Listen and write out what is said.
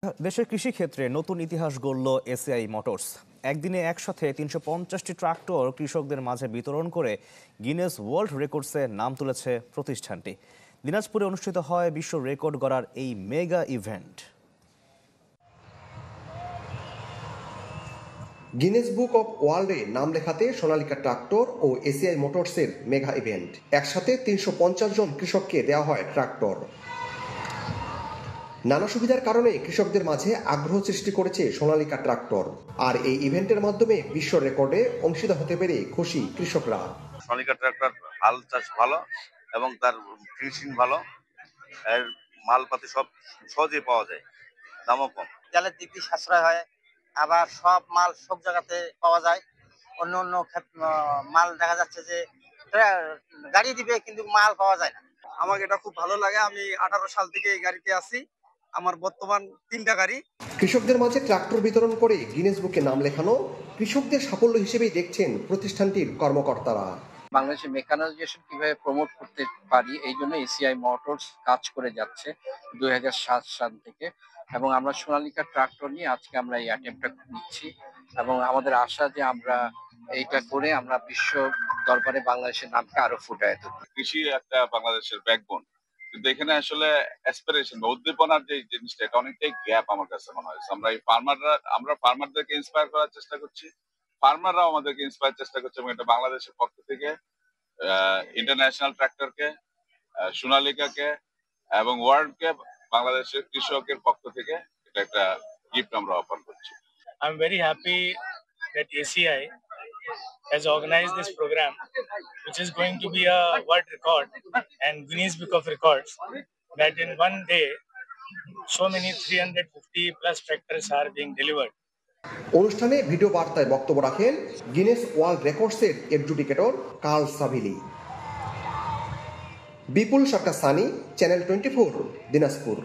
দেশের কৃষি ক্ষেত্রে নতুন ইতিহাস গড়ল এসিআই মোটরস। একদিনে একসাথে ৩৫০টি ট্রাক্টর কৃষকদের মাঝে বিতরণ করে গিনেস ওয়ার্ল্ড রেকর্ডসে নাম তুলেছে প্রতিষ্ঠানটি। দিনাজপুরে অনুষ্ঠিত হয় বিশ্ব রেকর্ড গড়ার এই mega event. Guinness book of ওয়ার্ল্ডে নাম লেখাতে সোনালিকা ট্রাক্টর ও এসিআই মোটরসের মেগা ইভেন্ট। একসাথে ৩৫০ জন কৃষককে দেওয়া হয় ট্রাক্টর। নানা সুবিধার কারণে কৃষকদের মাঝে আগ্রহ সৃষ্টি করেছে সোনালিকা ট্রাক্টর। আর এই ইভেন্টের মাধ্যমে বিশ্ব রেকর্ডে অংশীদার হতে পেরে খুশি কৃষকরা। সোনালিকা ট্রাক্টর হাল চাষ ভালো এবং তার ফিনিশিং ভালো, এর মালপাতি সব সহজেই পাওয়া যায়, দামও কম। তেলের দিক দিয়ে সাশ্রয় হয়, আবার সব মাল সব জায়গাতে পাওয়া যায়। অন্য অন্য মাল দেখা যাচ্ছে যে গাড়ি দিবে কিন্তু মাল পাওয়া যায় না। আমাকে এটা খুব ভালো লাগে। আমি 18 সাল থেকে এই গাড়িতে আছি, আমার বর্তমান 3টা গাড়ি। কৃষকদের মাঝে ট্রাক্টর বিতরণ করে গিনেস বুকে নাম লেখানো কৃষকদের সাফল্য হিসেবেই দেখছেন প্রতিষ্ঠানটির কর্মকর্তারা। বাংলাদেশের মেকানাইজেশন কিভাবে প্রমোট করতে পারি এই জন্য এসিআই মোটরস কাজ করে যাচ্ছে 2007 সাল থেকে, এবং আমরা সোনালিকা ট্রাক্টর নিয়ে আজকে আমরা এই অ্যাটেম্পটা নিচ্ছি এবং আমাদের আশা যে আমরা এইটা করে আমরা বিশ্ব দরবারে বাংলাদেশের নামকে আরো ফুটায় তুলব। কৃষি একটা বাংলাদেশের ব্যাকবোন, কিন্তু এখানে আসলে অ্যাসপিরেশন বা উদ্দীপনার যে জিনিসটা, এটা অনেকটাই গ্যাপ আমার কাছে মনে হয়। আমরা ফার্মারদেরকে ইন্সপায়ার করার চেষ্টা করছি, ফার্মাররাও আমাদেরকে ইন্সপায়ার চেষ্টা করছে, এবং এটা বাংলাদেশের পক্ষ থেকে ইন্টারন্যাশনাল ট্রাক্টরকে, সোনালিকাকে এবং ওয়ার্ল্ডকে বাংলাদেশের কৃষকের পক্ষ থেকে এটা একটা গিফট আমরা অফার করছি। I'm very happy that ACI has organized this program, which is going to be a world record and Guinness Book of Records, that in one day so many 350 plus tractors are being delivered. অনুষ্ঠানে video বার্তায় বক্তব্য রাখেন Guinness world রেকর্ডসের এডজুডিকেটর curl সাভিলি। বিপুল সরকার Sunny, channel 24, Dinajpur.